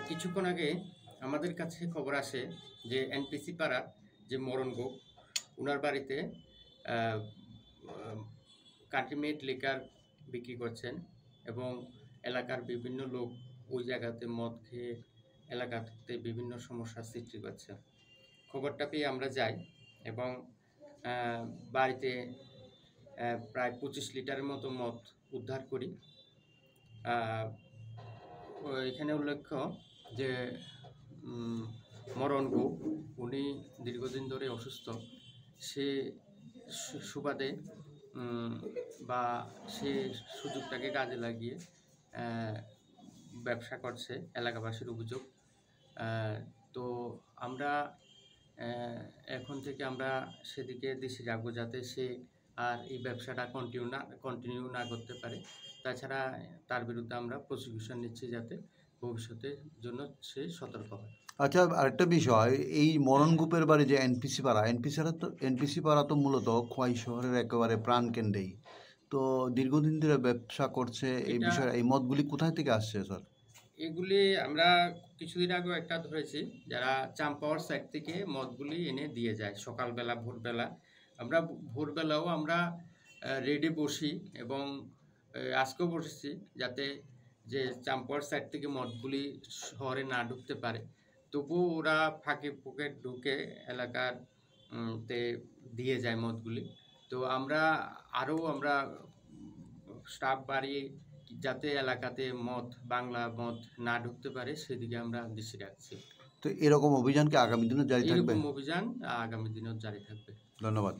কিছুক্ষণ আগে আমাদের কাছে খবর আসে যে এনপিসি পাড়ার যে মরণ গোপ ওনার বাড়িতে কান্ট্রিমেড লিকার বিক্রি করছেন এবং এলাকার বিভিন্ন লোক ওই জায়গাতে মদ খেয়ে এলাকাতে বিভিন্ন সমস্যার সৃষ্টি করছে। খবরটা পেয়ে আমরা যাই এবং বাড়িতে প্রায় 25 লিটারের মতো মদ উদ্ধার করি। এখানে উল্লেখ্য যে মরণ গোপ উনি দীর্ঘদিন ধরে অসুস্থ, সে সুবাদে বা সে সুযোগটাকে কাজে লাগিয়ে ব্যবসা করছে এলাকাবাসীর অভিযোগ। তো আমরা এখন থেকে আমরা সেদিকে দৃষ্টি রাখবো যাতে সে আর এই ব্যবসাটা কন্টিনিউ না করতে পারে। তাছাড়া তার বিরুদ্ধে আমরা প্রসিকিউশন নিচ্ছি যাতে ভবিষ্যতের জন্য সে সতর্ক হয়। আচ্ছা, আরেকটা বিষয়, এই মরণ গ্রুপের বাড়ি যে এনপিসি পাড়া তো মূলত খোয়াই শহরের একেবারে প্রাণকেন্দ্রেই, তো দীর্ঘদিন ধরে ব্যবসা করছে। এই বিষয়ে এই মদগুলি কোথায় থেকে আসছে স্যার? এগুলি আমরা কিছুদিন আগেও একটা ধরেছি, যারা চাম্পাওয়ার সাইড থেকে মদগুলি এনে দিয়ে যায় সকালবেলা ভোরবেলা। আমরা ভোরবেলাও আমরা রেডি বসি এবং আজকেও বসেছি যাতে যে চাম্পাওয়ার সাইড থেকে মদগুলি শহরে না ঢুকতে পারে। তবুও ওরা ফাঁকে ফুঁকে ঢুকে এলাকার তে দিয়ে যায় মদগুলি। তো আমরা স্টাফ বাড়িয়ে যাতে এলাকাতে বাংলা মদ না ঢুকতে পারে সেদিকে আমরা দৃষ্টি রাখছি। তো এরকম অভিযান কি আগামী দিনে জারি থাকবে? এরকম অভিযান আগামী দিনেও জারি থাকবে। ধন্যবাদ।